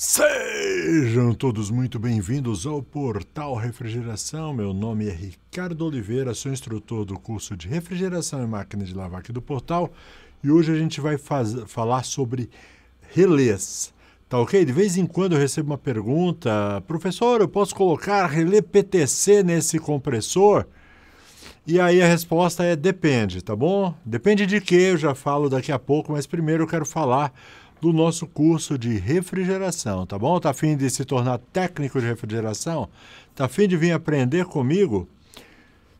Sejam todos muito bem-vindos ao Portal Refrigeração. Meu nome é Ricardo Oliveira, sou instrutor do curso de Refrigeração e Máquina de Lavar aqui do Portal. E hoje a gente vai falar sobre relés, tá ok? De vez em quando eu recebo uma pergunta: professor, eu posso colocar relé PTC nesse compressor? E aí a resposta é depende, tá bom? Depende de quê? Eu já falo daqui a pouco, mas primeiro eu quero falar do nosso curso de refrigeração, tá bom? Tá a fim de se tornar técnico de refrigeração? Tá a fim de vir aprender comigo?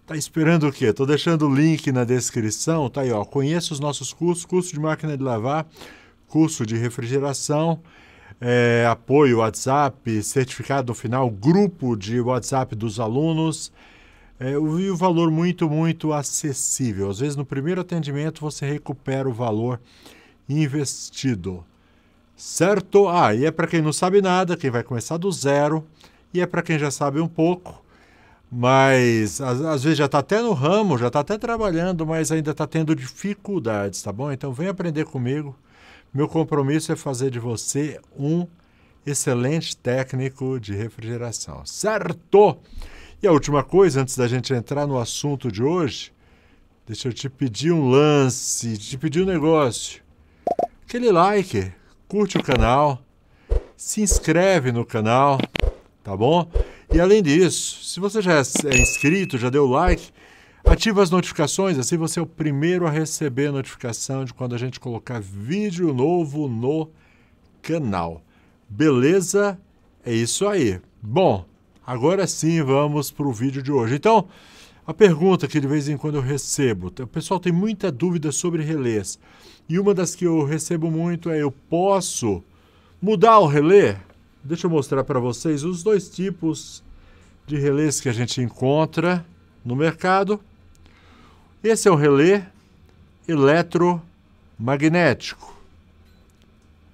Tá esperando o quê? Tô deixando o link na descrição, tá aí, ó. Conheça os nossos cursos, curso de máquina de lavar, curso de refrigeração, apoio WhatsApp, certificado no final, grupo de WhatsApp dos alunos, e o valor muito acessível. Às vezes no primeiro atendimento você recupera o valor investido, certo? E é para quem não sabe nada, quem vai começar do zero, e é para quem já sabe um pouco, mas às vezes já está até no ramo, já está até trabalhando, mas ainda está tendo dificuldades, tá bom? Então vem aprender comigo. Meu compromisso é fazer de você um excelente técnico de refrigeração, certo? E a última coisa, antes da gente entrar no assunto de hoje, deixa eu te pedir um lance, te pedir um negócio. Aquele like, curte o canal, se inscreve no canal, tá bom? E além disso, se você já é inscrito, já deu like, ativa as notificações, assim você é o primeiro a receber a notificação de quando a gente colocar vídeo novo no canal. Beleza? É isso aí. Bom, agora sim vamos para o vídeo de hoje. Então, a pergunta que de vez em quando eu recebo, o pessoal tem muita dúvida sobre relés. E uma das que eu recebo muito é: eu posso mudar o relé? Deixa eu mostrar para vocês os dois tipos de relés que a gente encontra no mercado. Esse é o relé eletromagnético,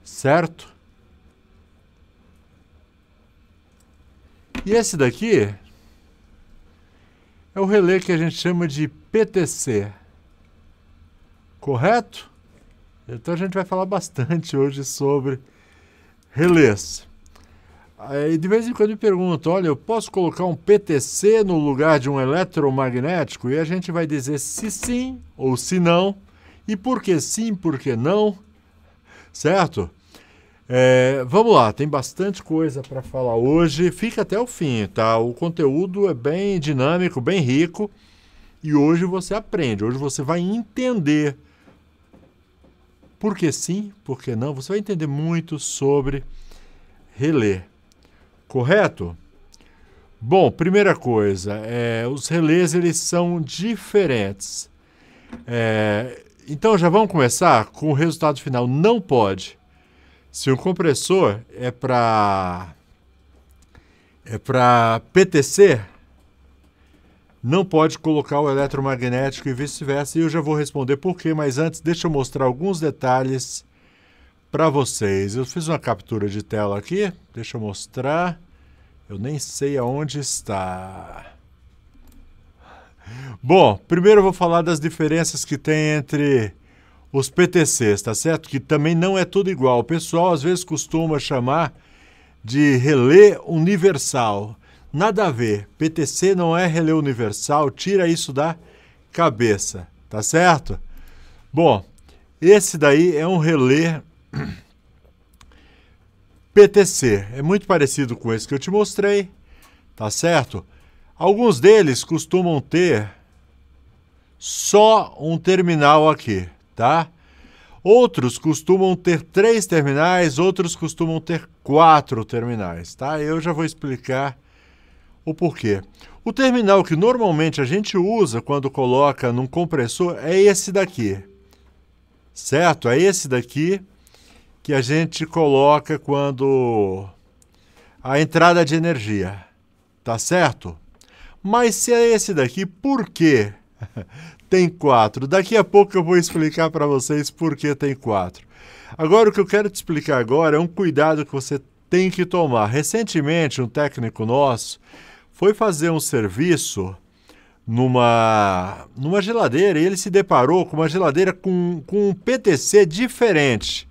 certo? E esse daqui é o relé que a gente chama de PTC, correto? Então a gente vai falar bastante hoje sobre relés. Aí de vez em quando me perguntam: olha, eu posso colocar um PTC no lugar de um eletromagnético? E a gente vai dizer se sim ou se não. E por que sim, por que não? Certo? Vamos lá, tem bastante coisa para falar hoje. Fica até o fim, tá? O conteúdo é bem dinâmico, bem rico. E hoje você aprende, hoje você vai entender por que sim, por que não. Você vai entender muito sobre relé, correto? Bom, primeira coisa, os relés eles são diferentes. Então já vamos começar com o resultado final. Não pode. Se o compressor é para PTC, não pode colocar o eletromagnético e vice-versa. E eu já vou responder por quê, mas antes deixa eu mostrar alguns detalhes para vocês. Eu fiz uma captura de tela aqui, deixa eu mostrar. Eu nem sei aonde está. Bom, primeiro eu vou falar das diferenças que tem entre os PTCs, tá certo? Que também não é tudo igual. O pessoal às vezes costuma chamar de relé universal. Nada a ver. PTC não é relé universal, tira isso da cabeça, tá certo? Bom, esse daí é um relé PTC. É muito parecido com esse que eu te mostrei, tá certo? Alguns deles costumam ter só um terminal aqui, tá? Outros costumam ter 3 terminais, outros costumam ter 4 terminais, tá? Eu já vou explicar o porquê. O terminal que normalmente a gente usa quando coloca num compressor é esse daqui, certo? É esse daqui que a gente coloca quando a entrada de energia, tá certo? Mas se é esse daqui, por quê tem 4? Daqui a pouco eu vou explicar para vocês por que tem 4. Agora, o que eu quero te explicar agora é um cuidado que você tem que tomar. Recentemente, um técnico nosso foi fazer um serviço numa geladeira e ele se deparou com uma geladeira com um PTC diferente.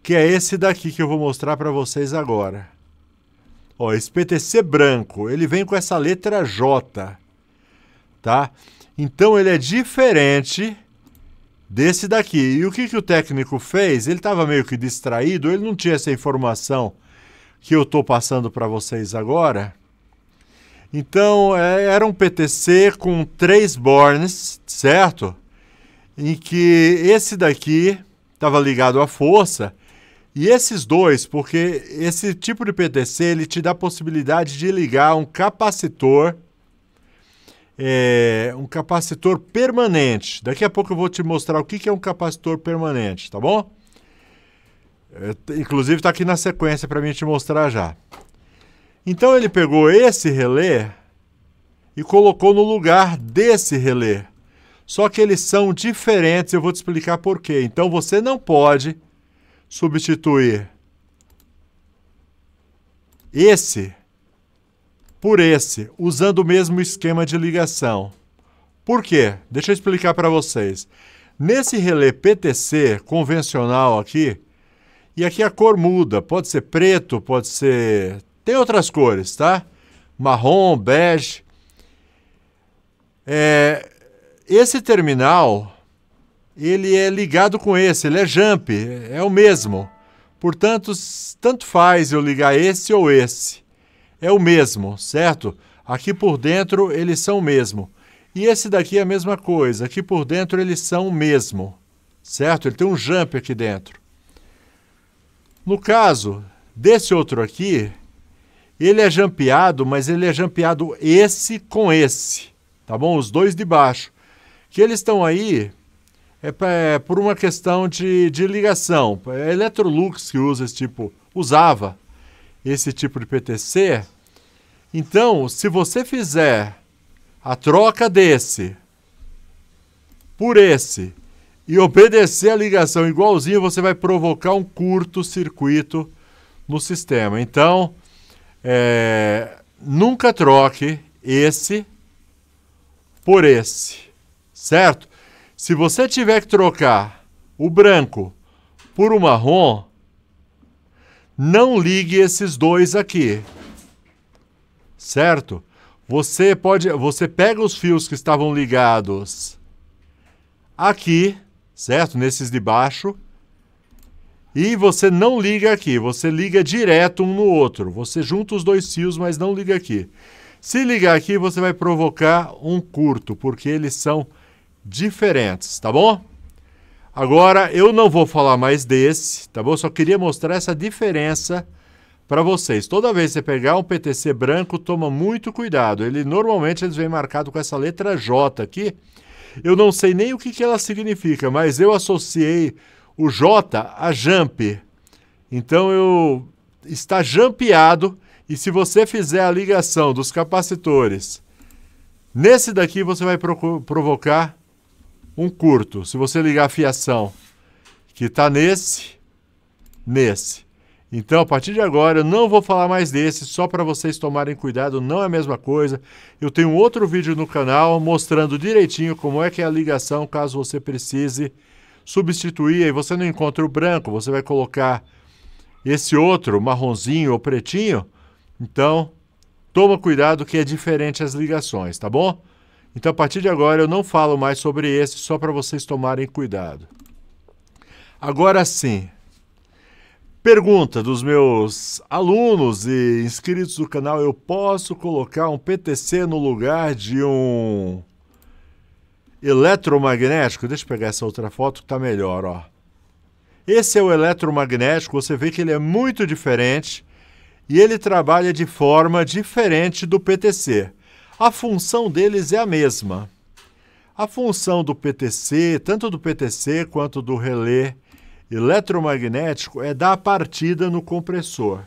que é esse daqui que eu vou mostrar para vocês agora. Ó, esse PTC branco, ele vem com essa letra J, tá? Então ele é diferente desse daqui. E o que o técnico fez? Ele estava meio que distraído, ele não tinha essa informação que eu estou passando para vocês agora. Então, era um PTC com 3 bornes, certo? Em que esse daqui estava ligado à força, e esses dois, porque esse tipo de PTC, ele te dá a possibilidade de ligar um capacitor permanente. Daqui a pouco eu vou te mostrar o que é um capacitor permanente, tá bom? Inclusive está aqui na sequência para mim te mostrar já. Então ele pegou esse relé e colocou no lugar desse relé. Só que eles são diferentes, eu vou te explicar por quê. Então você não pode substituir esse por esse, usando o mesmo esquema de ligação. Por quê? Deixa eu explicar para vocês. Nesse relé PTC convencional aqui, e aqui a cor muda, pode ser preto, pode ser... Tem outras cores, tá? Marrom, bege. Esse terminal, ele é ligado com esse, ele é jump, é o mesmo. Portanto, tanto faz eu ligar esse ou esse. É o mesmo, certo? Aqui por dentro eles são o mesmo. E esse daqui é a mesma coisa. Aqui por dentro eles são o mesmo, certo? Ele tem um jump aqui dentro. No caso desse outro aqui, ele é jampeado, mas ele é jampeado esse com esse, tá bom? Os dois de baixo. Que eles estão aí por uma questão de ligação. É a Electrolux que usava esse tipo de PTC. Então, se você fizer a troca desse por esse e obedecer a ligação igualzinho, você vai provocar um curto-circuito no sistema. Então, nunca troque esse por esse, certo? Se você tiver que trocar o branco por o marrom, não ligue esses dois aqui, certo? Você pega os fios que estavam ligados aqui, certo? Nesses de baixo. E você não liga aqui, você liga direto um no outro. Você junta os dois fios, mas não liga aqui. Se ligar aqui, você vai provocar um curto, porque eles são diferentes, tá bom? Agora, eu não vou falar mais desse, tá bom? Só queria mostrar essa diferença para vocês. Toda vez que você pegar um PTC branco, toma muito cuidado. Normalmente eles vêm marcado com essa letra J aqui. Eu não sei nem o que ela significa, mas eu associei o J a jump. Então, está jampeado, e se você fizer a ligação dos capacitores nesse daqui, você vai provocar um curto. Se você ligar a fiação que está nesse. Então, a partir de agora, eu não vou falar mais desse, só para vocês tomarem cuidado, não é a mesma coisa. Eu tenho um outro vídeo no canal mostrando direitinho como é que é a ligação, caso você precise substituir. Aí você não encontra o branco, você vai colocar esse outro, marronzinho ou pretinho. Então, toma cuidado que é diferente as ligações, tá bom? Então, a partir de agora, eu não falo mais sobre esse, só para vocês tomarem cuidado. Agora sim, pergunta dos meus alunos e inscritos do canal: eu posso colocar um PTC no lugar de um eletromagnético? Deixa eu pegar essa outra foto que está melhor, ó. Esse é o eletromagnético, você vê que ele é muito diferente e ele trabalha de forma diferente do PTC. A função deles é a mesma. A função do PTC, tanto do PTC quanto do relé eletromagnético, é dar a partida no compressor.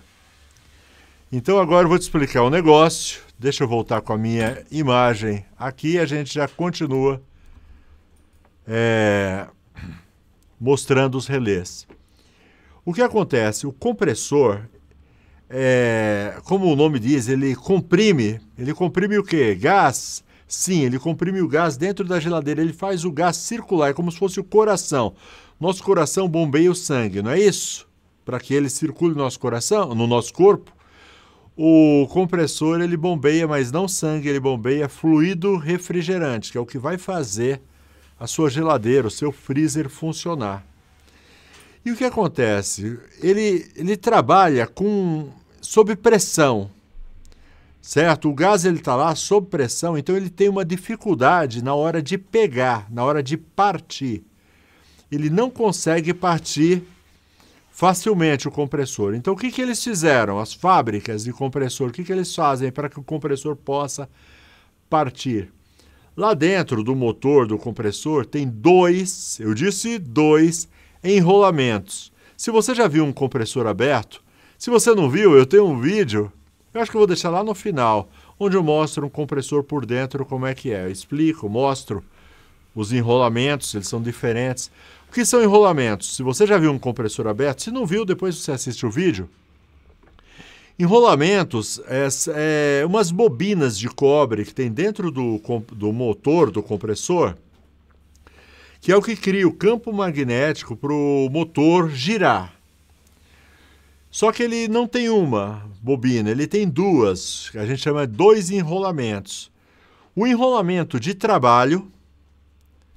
Então agora eu vou te explicar o negócio. Deixa eu voltar com a minha imagem aqui e a gente já continua mostrando os relés. O que acontece? O compressor, como o nome diz, ele comprime o quê? Gás? Sim, ele comprime o gás dentro da geladeira, ele faz o gás circular, é como se fosse o coração. Nosso coração bombeia o sangue, não é isso? para que ele circule no nosso coração, no nosso corpo, o compressor ele bombeia, mas não sangue, ele bombeia fluido refrigerante, que é o que vai fazer a sua geladeira, o seu freezer funcionar. E o que acontece? Ele trabalha sob pressão, certo? O gás está lá sob pressão, então ele tem uma dificuldade na hora de pegar, na hora de partir. Ele não consegue partir facilmente o compressor. Então o que eles fizeram? As fábricas de compressor, o que eles fazem para que o compressor possa partir? Lá dentro do motor do compressor tem dois enrolamentos. Se você já viu um compressor aberto, se você não viu, eu tenho um vídeo, eu acho que eu vou deixar lá no final, onde eu mostro um compressor por dentro, como é que é. Eu explico, mostro os enrolamentos, eles são diferentes. O que são enrolamentos? Se você já viu um compressor aberto, se não viu, depois você assiste o vídeo. Enrolamentos é umas bobinas de cobre que tem dentro do motor do compressor, que é o que cria o campo magnético para o motor girar. Só que ele não tem uma bobina, ele tem duas, que a gente chama de dois enrolamentos. O enrolamento de trabalho,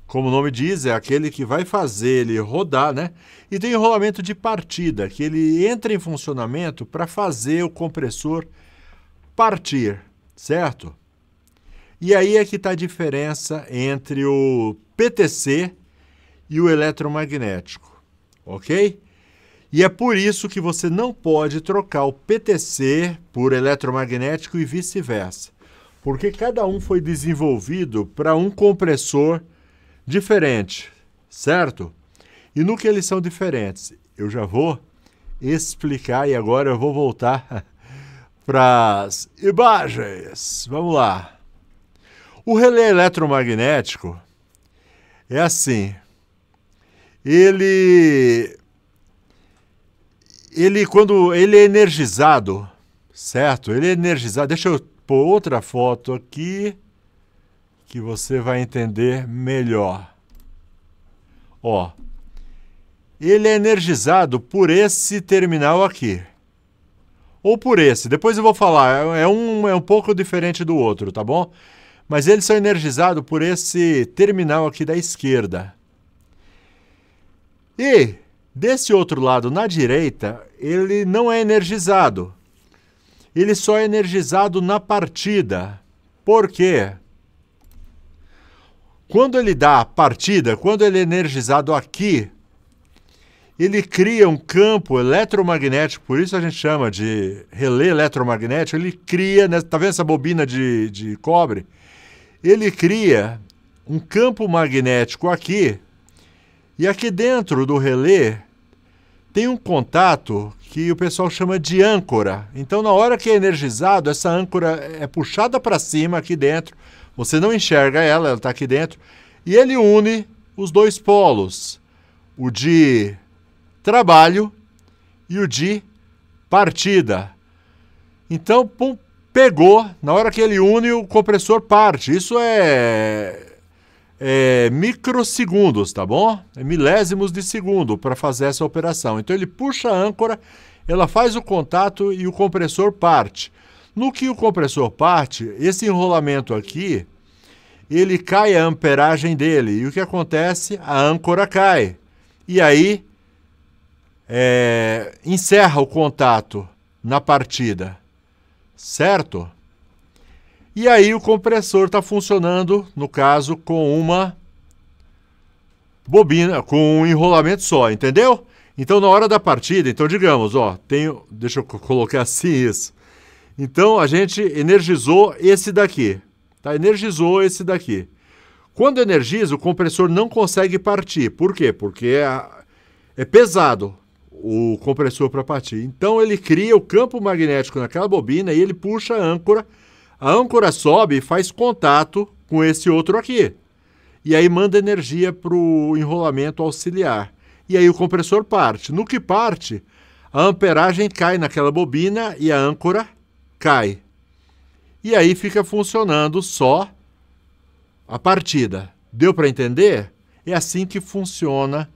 como o nome diz, é aquele que vai fazer ele rodar, né? E tem enrolamento de partida, que ele entra em funcionamento para fazer o compressor partir, certo? E aí é que está a diferença entre o PTC e o eletromagnético, ok? E é por isso que você não pode trocar o PTC por eletromagnético e vice-versa, porque cada um foi desenvolvido para um compressor diferente, certo? E no que eles são diferentes? Eu já vou explicar e agora eu vou voltar para as imagens. Vamos lá. O relé eletromagnético é assim. Quando ele é energizado, certo? Ele é energizado. Deixa eu pôr outra foto aqui que você vai entender melhor. Ó, ele é energizado por esse terminal aqui. Ou por esse. Depois eu vou falar. É um pouco diferente do outro, tá bom? Mas eles são energizados por esse terminal aqui da esquerda. E desse outro lado, na direita, ele não é energizado. Ele só é energizado na partida. Por quê? Quando ele dá a partida, quando ele é energizado aqui, ele cria um campo eletromagnético, por isso a gente chama de relé eletromagnético, ele cria, tá vendo essa bobina de cobre? Ele cria um campo magnético aqui, e aqui dentro do relé tem um contato que o pessoal chama de âncora. Então, na hora que é energizado, essa âncora é puxada para cima aqui dentro, você não enxerga ela está aqui dentro, e ele une os dois polos, o de trabalho e o de partida. Então, pum, pegou, na hora que ele une, o compressor parte. Isso é microsegundos, tá bom? É milésimos de segundo para fazer essa operação. Então, ele puxa a âncora, ela faz o contato e o compressor parte. No que o compressor parte, esse enrolamento aqui, ele cai a amperagem dele. E o que acontece? A âncora cai. E aí, encerra o contato na partida. Certo? E aí o compressor está funcionando, no caso, com uma bobina, com um enrolamento só, entendeu? Então, na hora da partida, então digamos, ó, deixa eu colocar assim isso. Então, a gente energizou esse daqui, tá? Energizou esse daqui. Quando energiza, o compressor não consegue partir. Por quê? Porque é pesado o compressor para partir. Então, ele cria o campo magnético naquela bobina e ele puxa a âncora sobe e faz contato com esse outro aqui. E aí manda energia para o enrolamento auxiliar. E aí o compressor parte. No que parte, a amperagem cai naquela bobina e a âncora cai. E aí fica funcionando só a partida. Deu para entender? É assim que funciona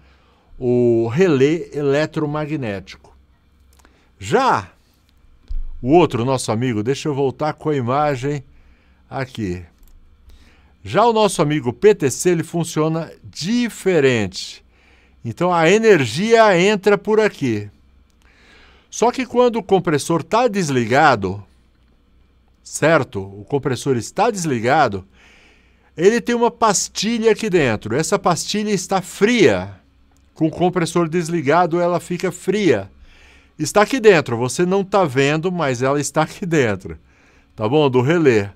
o relé eletromagnético. Já o outro, nosso amigo, deixa eu voltar com a imagem aqui. Já o nosso amigo PTC, ele funciona diferente. Então a energia entra por aqui. Só que quando o compressor está desligado, certo? O compressor está desligado, ele tem uma pastilha aqui dentro. Essa pastilha está fria. Com o compressor desligado, ela fica fria. Está aqui dentro. Você não está vendo, mas ela está aqui dentro. Tá bom? Do relé.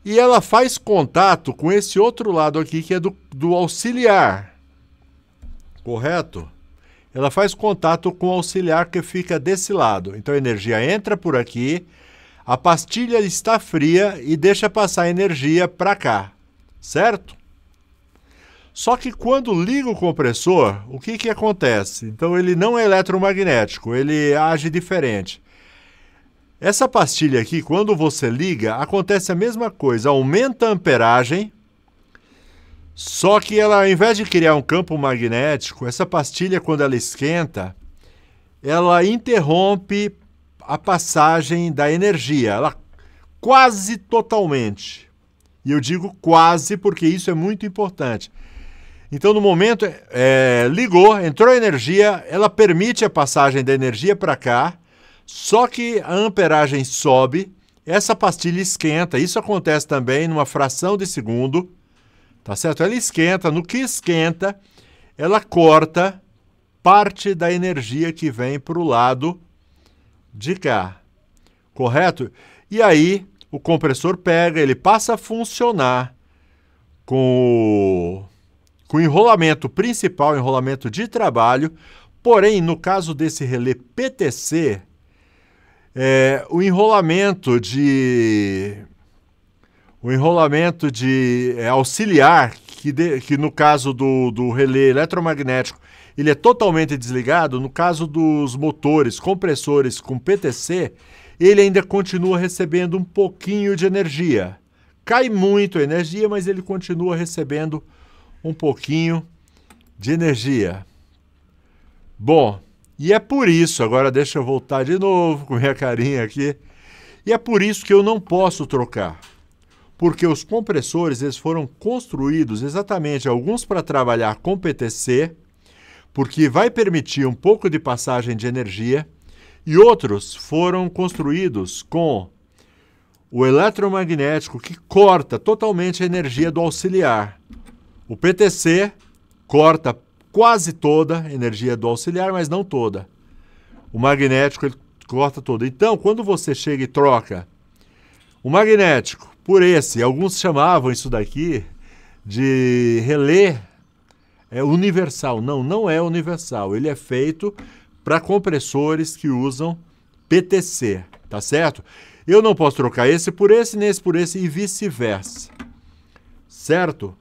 E ela faz contato com esse outro lado aqui, que é do auxiliar. Correto? Ela faz contato com o auxiliar que fica desse lado. Então a energia entra por aqui, a pastilha está fria e deixa passar a energia para cá. Certo? Só que quando liga o compressor, o que acontece? Então ele não é eletromagnético, ele age diferente. Essa pastilha aqui, quando você liga, acontece a mesma coisa, aumenta a amperagem, só que ela, ao invés de criar um campo magnético, essa pastilha, quando ela esquenta, ela interrompe a passagem da energia, ela quase totalmente. E eu digo quase porque isso é muito importante. Então, no momento, ligou, entrou a energia, ela permite a passagem da energia para cá, só que a amperagem sobe, essa pastilha esquenta. Isso acontece também numa fração de segundo, tá certo? Ela esquenta, no que esquenta, ela corta parte da energia que vem para o lado de cá, correto? E aí, o compressor pega, ele passa a funcionar com o enrolamento principal, enrolamento de trabalho, porém, no caso desse relé PTC, o enrolamento de auxiliar, que no caso do relé eletromagnético, ele é totalmente desligado. No caso dos motores, compressores com PTC, ele ainda continua recebendo um pouquinho de energia. Cai muito a energia, mas ele continua recebendo um pouquinho de energia. Bom, e é por isso, agora deixa eu voltar de novo com minha carinha aqui, e é por isso que eu não posso trocar. Porque os compressores, eles foram construídos exatamente, alguns para trabalhar com PTC, porque vai permitir um pouco de passagem de energia, e outros foram construídos com o eletromagnético, que corta totalmente a energia do auxiliar. O PTC corta quase toda a energia do auxiliar, mas não toda. O magnético, ele corta toda. Então, quando você chega e troca o magnético por esse, alguns chamavam isso daqui de relé universal. Não, não é universal. Ele é feito para compressores que usam PTC, tá certo? Eu não posso trocar esse por esse, nesse por esse e vice-versa. Certo?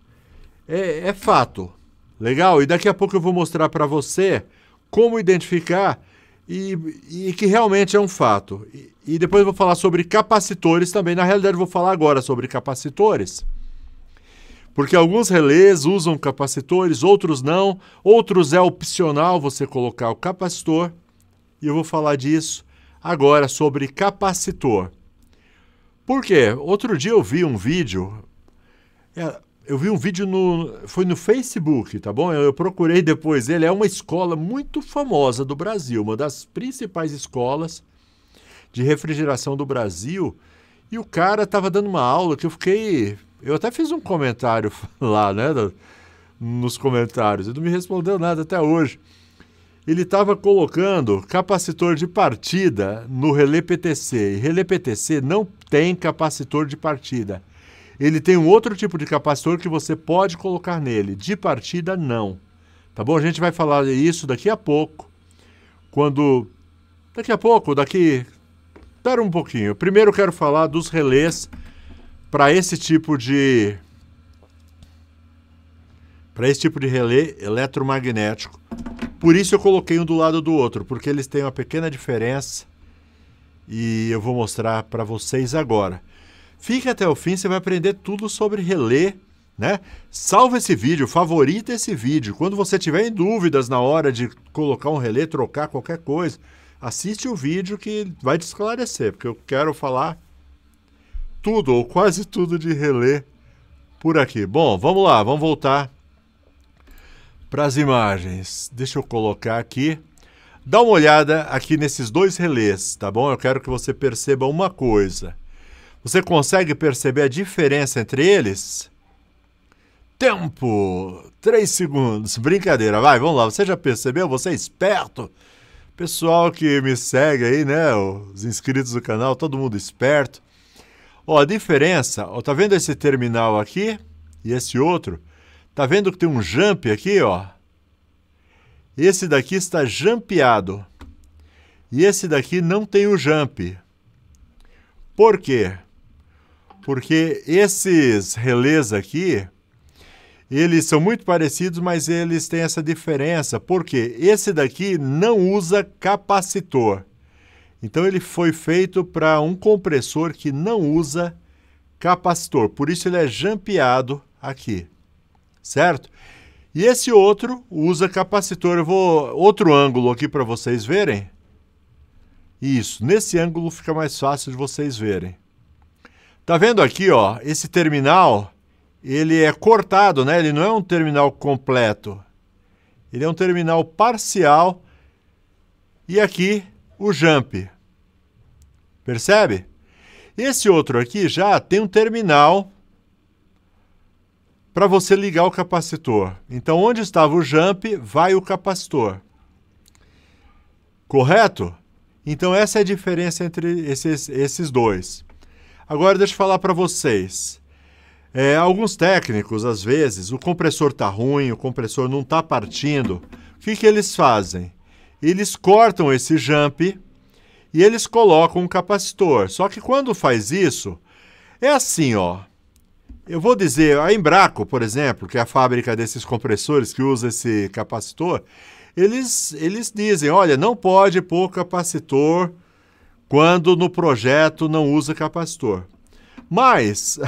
É fato. Legal? E daqui a pouco eu vou mostrar para você como identificar e que realmente é um fato. E depois eu vou falar sobre capacitores também. Na realidade, eu vou falar agora sobre capacitores. Porque alguns relés usam capacitores, outros não. Outros é opcional você colocar o capacitor. E eu vou falar disso agora sobre capacitor. Por quê? Outro dia eu vi um vídeo... foi no Facebook, tá bom? Eu procurei depois ele. É uma escola muito famosa do Brasil, uma das principais escolas de refrigeração do Brasil. E o cara estava dando uma aula que eu até fiz um comentário lá, né? Nos comentários. Ele não me respondeu nada até hoje. Ele estava colocando capacitor de partida no relé PTC. E relé PTC não tem capacitor de partida. Ele tem um outro tipo de capacitor que você pode colocar nele. De partida, não. Tá bom? A gente vai falar isso daqui a pouco. Espera um pouquinho. Primeiro eu quero falar dos relés para esse tipo de relé eletromagnético. Por isso eu coloquei um do lado do outro, porque eles têm uma pequena diferença e eu vou mostrar para vocês agora. Fique até o fim, você vai aprender tudo sobre relé, né? Salva esse vídeo, favorita esse vídeo. Quando você tiver em dúvidas na hora de colocar um relé, trocar qualquer coisa, assiste o vídeo que vai te esclarecer, porque eu quero falar tudo, ou quase tudo de relé por aqui. Bom, vamos lá, vamos voltar para as imagens. Deixa eu colocar aqui. Dá uma olhada aqui nesses dois relés, tá bom? Eu quero que você perceba uma coisa. Você consegue perceber a diferença entre eles? Tempo! 3 segundos. Brincadeira, vai, vamos lá. Você já percebeu? Você é esperto? Pessoal que me segue aí, né? Os inscritos do canal, todo mundo esperto. Ó, a diferença, ó, tá vendo esse terminal aqui e esse outro? Tá vendo que tem um jump aqui, ó? Esse daqui está jampeado. E esse daqui não tem o jump. Por quê? Porque esses relés aqui, eles são muito parecidos, mas eles têm essa diferença. Por quê? Esse daqui não usa capacitor. Então ele foi feito para um compressor que não usa capacitor. Por isso ele é jampeado aqui. Certo? E esse outro usa capacitor. Eu vou outro ângulo aqui para vocês verem. Isso, nesse ângulo fica mais fácil de vocês verem. Tá vendo aqui, ó, esse terminal, ele é cortado, né? Ele não é um terminal completo. Ele é um terminal parcial. E aqui o jump. Percebe? Esse outro aqui já tem um terminal para você ligar o capacitor. Então, onde estava o jump, vai o capacitor. Correto? Então, essa é a diferença entre esses dois. Agora, deixa eu falar para vocês. Alguns técnicos, às vezes, o compressor está ruim, o compressor não está partindo. O que eles fazem? Eles cortam esse jump e eles colocam um capacitor. Só que quando faz isso, é assim, ó. Eu vou dizer, a Embraco, por exemplo, que é a fábrica desses compressores que usa esse capacitor, eles dizem, olha, não pode pôr capacitor quando no projeto não usa capacitor. Mas,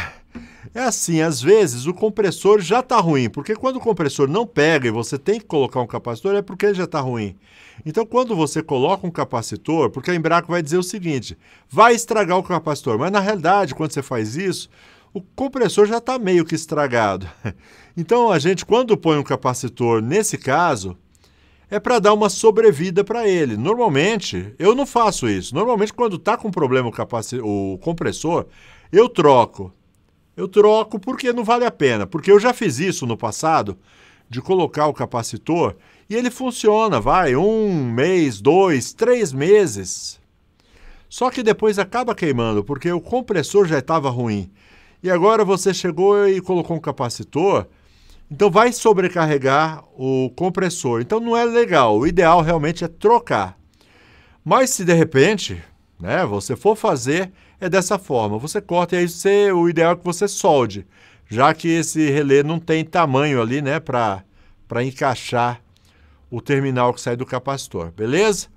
é assim, às vezes o compressor já está ruim, porque quando o compressor não pega e você tem que colocar um capacitor, é porque ele já está ruim. Então, quando você coloca um capacitor, porque a Embraco vai dizer o seguinte, vai estragar o capacitor, mas na realidade, quando você faz isso, o compressor já está meio que estragado. Então, a gente, quando põe um capacitor, nesse caso, é para dar uma sobrevida para ele. Normalmente, eu não faço isso. Normalmente, quando está com problema o compressor, eu troco. Eu troco porque não vale a pena. Porque eu já fiz isso no passado, de colocar o capacitor, e ele funciona, vai, 1 mês, 2, 3 meses. Só que depois acaba queimando, porque o compressor já estava ruim. E agora você chegou e colocou um capacitor, então vai sobrecarregar o compressor. Então não é legal, o ideal realmente é trocar. Mas se de repente, né, você for fazer, é dessa forma. Você corta e aí o ideal é que você solde, já que esse relé não tem tamanho ali, né, para encaixar o terminal que sai do capacitor, beleza?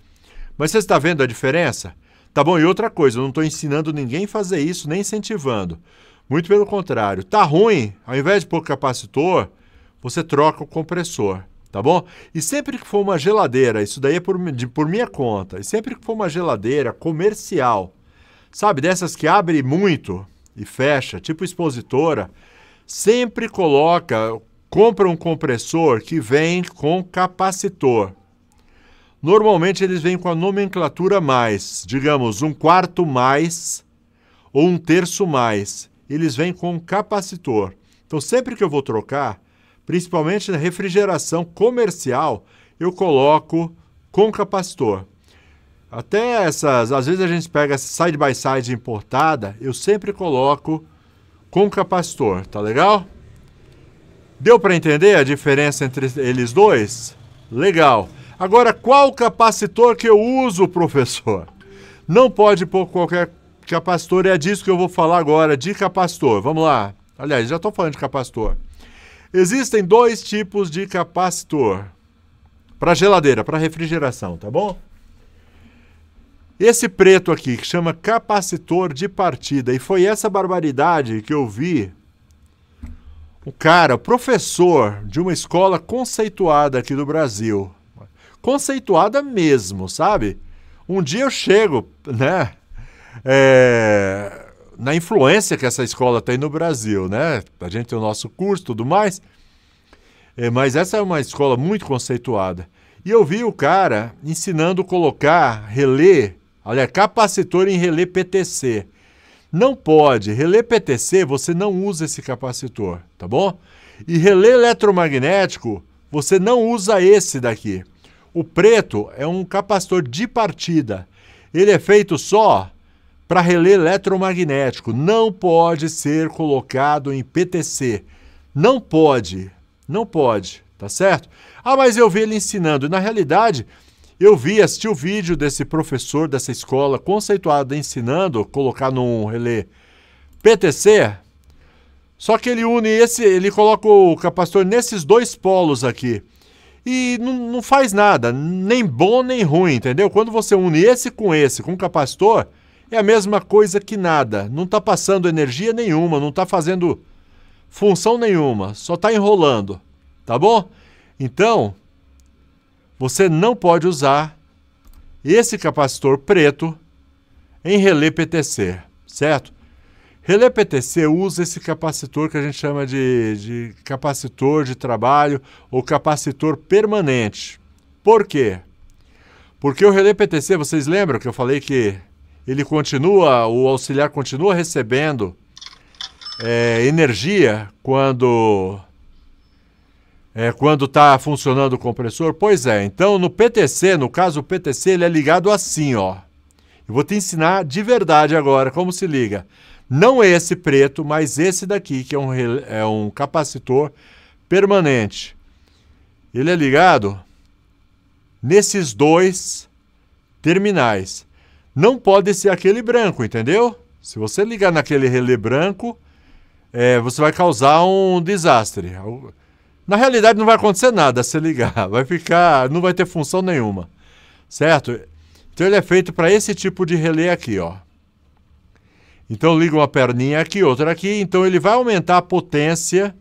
Mas você está vendo a diferença? Tá bom, e outra coisa, eu não estou ensinando ninguém a fazer isso, nem incentivando. Muito pelo contrário. Tá ruim, ao invés de pôr capacitor, você troca o compressor, tá bom? E sempre que for uma geladeira, isso daí é por minha conta, e sempre que for uma geladeira comercial, sabe, dessas que abre muito e fecha, tipo expositora, sempre compra um compressor que vem com capacitor. Normalmente eles vêm com a nomenclatura mais, digamos, 1/4 mais ou 1/3 mais. Eles vêm com capacitor. Então, sempre que eu vou trocar, principalmente na refrigeração comercial, eu coloco com capacitor. Até essas, às vezes a gente pega essa side by side importada, eu sempre coloco com capacitor, tá legal? Deu para entender a diferença entre eles dois? Legal. Agora, qual capacitor que eu uso, professor? Não pode pôr qualquer capacitor, é disso que eu vou falar agora, de capacitor. Vamos lá. Aliás, já estou falando de capacitor. Existem 2 tipos de capacitor. Para geladeira, para refrigeração, tá bom? Esse preto aqui, que chama capacitor de partida. E foi essa barbaridade que eu vi o cara, professor de uma escola conceituada aqui do Brasil. Conceituada mesmo, sabe? Um dia eu chego, né, na influência que essa escola tem no Brasil, né? A gente tem o nosso curso e tudo mais, mas essa é uma escola muito conceituada. E eu vi o cara ensinando a colocar relé, olha, capacitor em relé PTC. Não pode, relé PTC você não usa esse capacitor, tá bom? E relé eletromagnético você não usa esse daqui. O preto é um capacitor de partida. Ele é feito só para relé eletromagnético. Não pode ser colocado em PTC. Não pode. Não pode, tá certo? Ah, mas eu vi ele ensinando. E na realidade, assisti o vídeo desse professor dessa escola conceituada ensinando colocar num relé PTC. Só que ele coloca o capacitor nesses dois polos aqui. E não faz nada, nem bom nem ruim, entendeu? Quando você une esse com o capacitor, é a mesma coisa que nada. Não está passando energia nenhuma, não está fazendo função nenhuma, só está enrolando, tá bom? Então, você não pode usar esse capacitor preto em relé PTC, certo? Relé PTC usa esse capacitor que a gente chama de capacitor de trabalho ou capacitor permanente. Por quê? Porque o relé PTC, vocês lembram que eu falei que o auxiliar continua recebendo energia quando está funcionando o compressor? Pois é, então no PTC, no caso o PTC, ele é ligado assim, ó. Eu vou te ensinar de verdade agora como se liga. Não esse preto, mas esse daqui, que é um capacitor permanente. Ele é ligado nesses dois terminais. Não pode ser aquele branco, entendeu? Se você ligar naquele relé branco, você vai causar um desastre. Na realidade não vai acontecer nada se ligar, não vai ter função nenhuma, certo? Então ele é feito para esse tipo de relé aqui, ó. Então liga uma perninha aqui, outra aqui, então ele vai aumentar a potência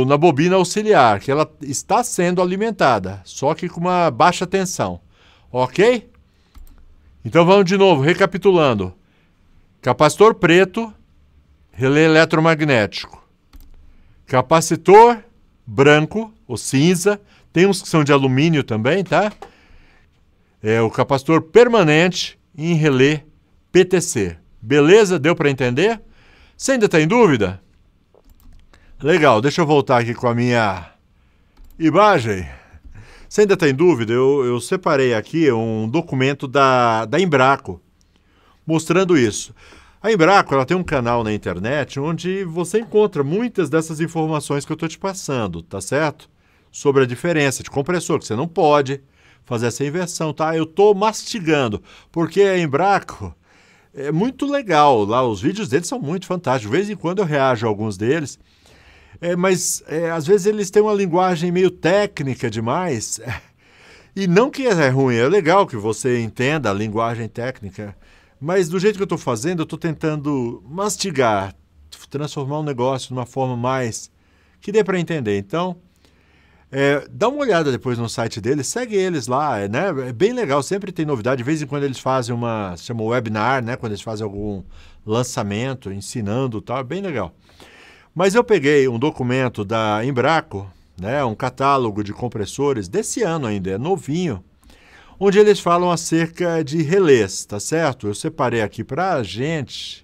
na bobina auxiliar, que ela está sendo alimentada, só que com uma baixa tensão, ok? Então vamos de novo, recapitulando. Capacitor preto, relé eletromagnético. Capacitor branco, ou cinza, tem uns que são de alumínio também, tá? É o capacitor permanente em relé PTC. Beleza? Deu para entender? Você ainda está em dúvida? Legal, deixa eu voltar aqui com a minha imagem. Você ainda está em dúvida? Eu separei aqui um documento da Embraco mostrando isso. A Embraco ela tem um canal na internet onde você encontra muitas dessas informações que eu estou te passando, tá certo? Sobre a diferença de compressor, que você não pode fazer essa inversão, tá? Eu estou mastigando, porque a Embraco é muito legal lá, os vídeos deles são muito fantásticos. De vez em quando eu reajo a alguns deles, mas às vezes eles têm uma linguagem meio técnica demais. E não que é ruim, é legal que você entenda a linguagem técnica, mas do jeito que eu estou fazendo, eu estou tentando mastigar, transformar um negócio de uma forma mais que dê para entender. Então, dá uma olhada depois no site deles, segue eles lá, né? É bem legal, sempre tem novidade. De vez em quando eles fazem se chama webinar, né? Quando eles fazem algum lançamento, ensinando e tal, é bem legal. Mas eu peguei um documento da Embraco, né? Um catálogo de compressores desse ano ainda, é novinho, onde eles falam acerca de relés, tá certo? Eu separei aqui para a gente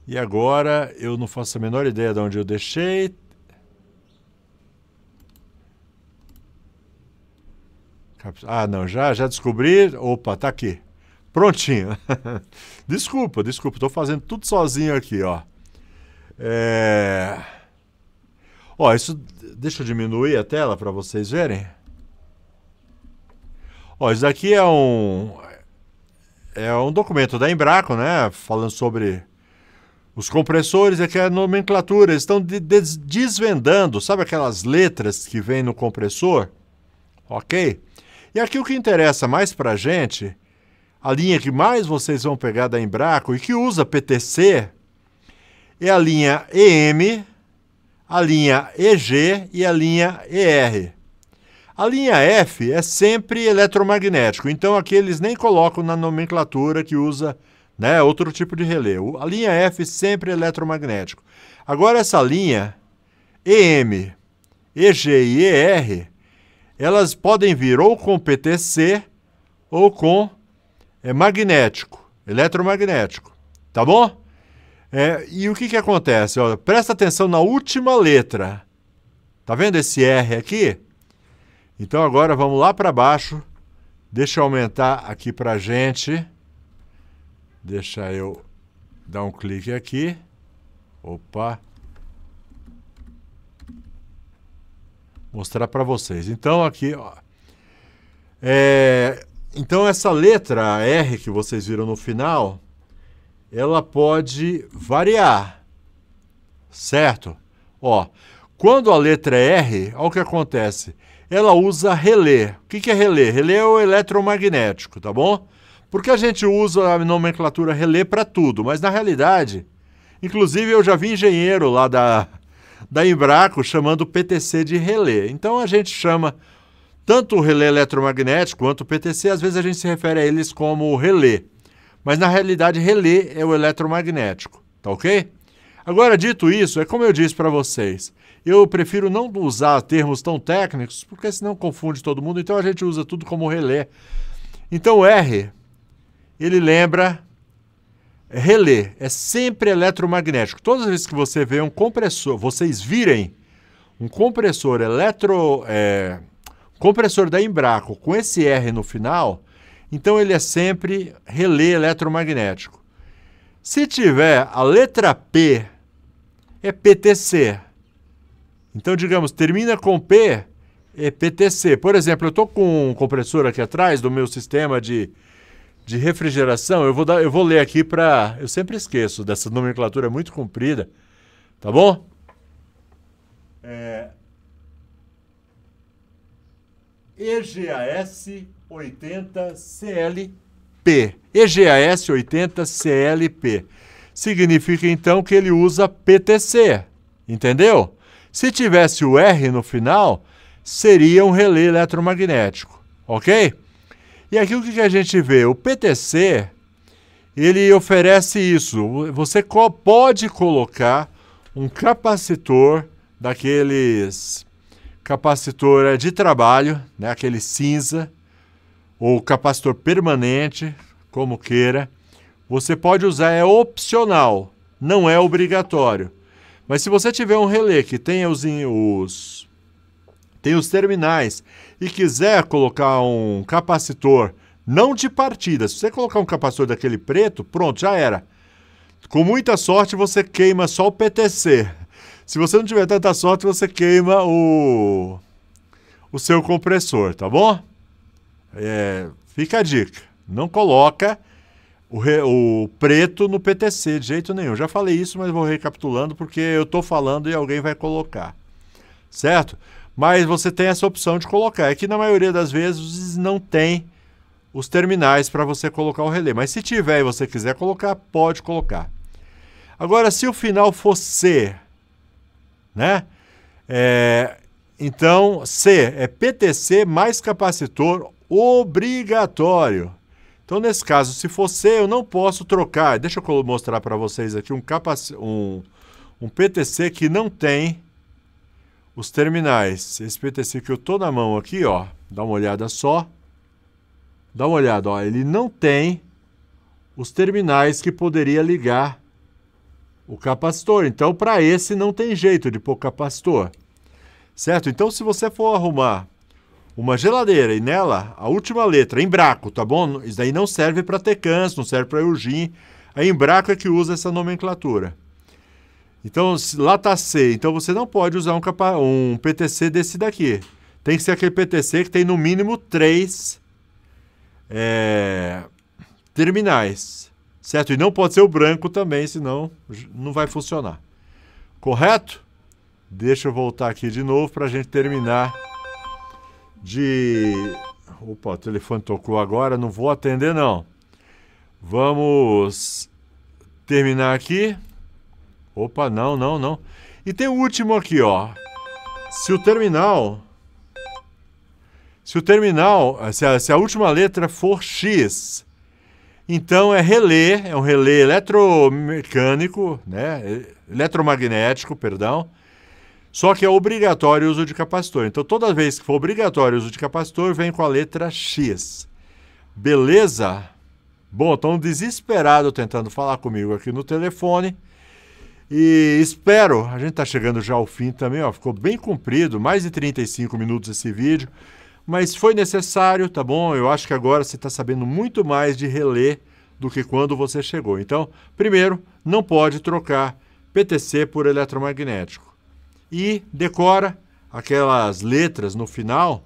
e agora eu não faço a menor ideia de onde eu deixei. Ah, não, já descobri. Opa, tá aqui. Prontinho. Desculpa, estou fazendo tudo sozinho aqui, ó. Isso, deixa eu diminuir a tela para vocês verem. Ó, isso daqui é um documento da Embraco, né? Falando sobre os compressores, aqui é a nomenclatura. Eles estão desvendando, sabe aquelas letras que vem no compressor? Ok? E aqui o que interessa mais para a gente, a linha que mais vocês vão pegar da Embraco e que usa PTC, é a linha EM, a linha EG e a linha ER. A linha F é sempre eletromagnético, então aqui eles nem colocam na nomenclatura que usa, né, outro tipo de relé. A linha F sempre é eletromagnético. Agora essa linha EM, EG e ER, elas podem vir ou com PTC ou com magnético, eletromagnético, tá bom? E o que acontece? Ó, presta atenção na última letra. Tá vendo esse R aqui? Então agora vamos lá para baixo. Deixa eu aumentar aqui pra gente. Deixa eu dar um clique aqui. Opa. Mostrar para vocês. Então aqui, ó. Então essa letra R que vocês viram no final, ela pode variar, certo? Ó, quando a letra é R, olha o que acontece. Ela usa relé. O que é relé? Relé é o eletromagnético, tá bom? Porque a gente usa a nomenclatura relé para tudo, mas na realidade, inclusive eu já vi engenheiro lá da Embraco chamando o PTC de relé. Então a gente chama tanto o relé eletromagnético quanto o PTC, às vezes a gente se refere a eles como relé. Mas na realidade relé é o eletromagnético, tá ok? Agora, dito isso, é como eu disse para vocês, eu prefiro não usar termos tão técnicos, porque senão confunde todo mundo, então a gente usa tudo como relé. Então o R, ele lembra relé, é sempre eletromagnético. Todas as vezes que você vê um compressor, vocês virem um compressor compressor da Embraco com esse R no final, então ele é sempre relé eletromagnético. Se tiver a letra P, é PTC. Então, digamos, termina com P, é PTC. Por exemplo, eu estou com um compressor aqui atrás do meu sistema de refrigeração. Eu vou ler aqui para... Eu sempre esqueço dessa nomenclatura muito comprida. Tá bom? EGAS 80 CLP. EGAS 80 CLP. Significa, então, que ele usa PTC. Entendeu? Se tivesse o R no final, seria um relé eletromagnético. Ok? E aqui o que a gente vê? O PTC, ele oferece isso. Você pode colocar um capacitor daqueles... capacitor de trabalho, né, aquele cinza, ou capacitor permanente, como queira. Você pode usar, é opcional, não é obrigatório. Mas se você tiver um relé que tenha os terminais e quiser colocar um capacitor não de partida, se você colocar um capacitor daquele preto, pronto, já era. Com muita sorte você queima só o PTC. Se você não tiver tanta sorte, você queima o seu compressor, tá bom? Fica a dica. Não coloca o preto no PTC de jeito nenhum. Já falei isso, mas vou recapitulando porque eu estou falando e alguém vai colocar. Certo? Mas você tem essa opção de colocar. É que na maioria das vezes não tem os terminais para você colocar o relé. Mas se tiver e você quiser colocar, pode colocar. Agora, se o final for C... né? Então, C é PTC mais capacitor obrigatório. Então, nesse caso, se for C, eu não posso trocar. Deixa eu mostrar para vocês aqui um PTC que não tem os terminais. Esse PTC que eu estou na mão aqui, ó, dá uma olhada só. Dá uma olhada, ó, ele não tem os terminais que poderia ligar o capacitor. Então, para esse não tem jeito de pôr capacitor. Certo? Então, se você for arrumar uma geladeira e nela a última letra, Embraco, tá bom? Isso daí não serve para Tecans, não serve para Eugene. A Embraco é que usa essa nomenclatura. Então, lá tá C. Então, você não pode usar um PTC desse daqui. Tem que ser aquele PTC que tem no mínimo 3 terminais. Certo? E não pode ser o branco também, senão não vai funcionar. Correto? Deixa eu voltar aqui de novo para a gente terminar de... Opa, o telefone tocou agora, não vou atender não. Vamos terminar aqui. Opa, não. E tem o último aqui, ó. Se o terminal Se o terminal, se a última letra for X, então é relé, é um relé eletromecânico, né? Eletromagnético, perdão. Só que é obrigatório o uso de capacitor. Então, toda vez que for obrigatório o uso de capacitor, vem com a letra X. Beleza? Bom, estão desesperados tentando falar comigo aqui no telefone. E espero, a gente está chegando já ao fim também, ó, ficou bem comprido, mais de 35 minutos esse vídeo. Mas foi necessário, tá bom? Eu acho que agora você está sabendo muito mais de relé do que quando você chegou. Então, primeiro, não pode trocar PTC por eletromagnético. E decora aquelas letras no final,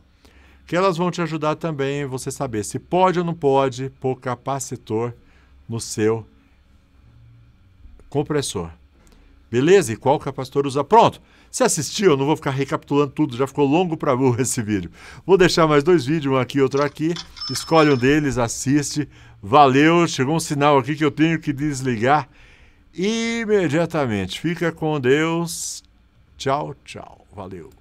que elas vão te ajudar também você saber se pode ou não pode pôr capacitor no seu compressor. Beleza? E qual capacitor usar? Pronto! Se assistiu, eu não vou ficar recapitulando tudo, já ficou longo pra burro esse vídeo. Vou deixar mais 2 vídeos, um aqui e outro aqui. Escolhe um deles, assiste. Valeu! Chegou um sinal aqui que eu tenho que desligar imediatamente. Fica com Deus. Tchau, tchau. Valeu.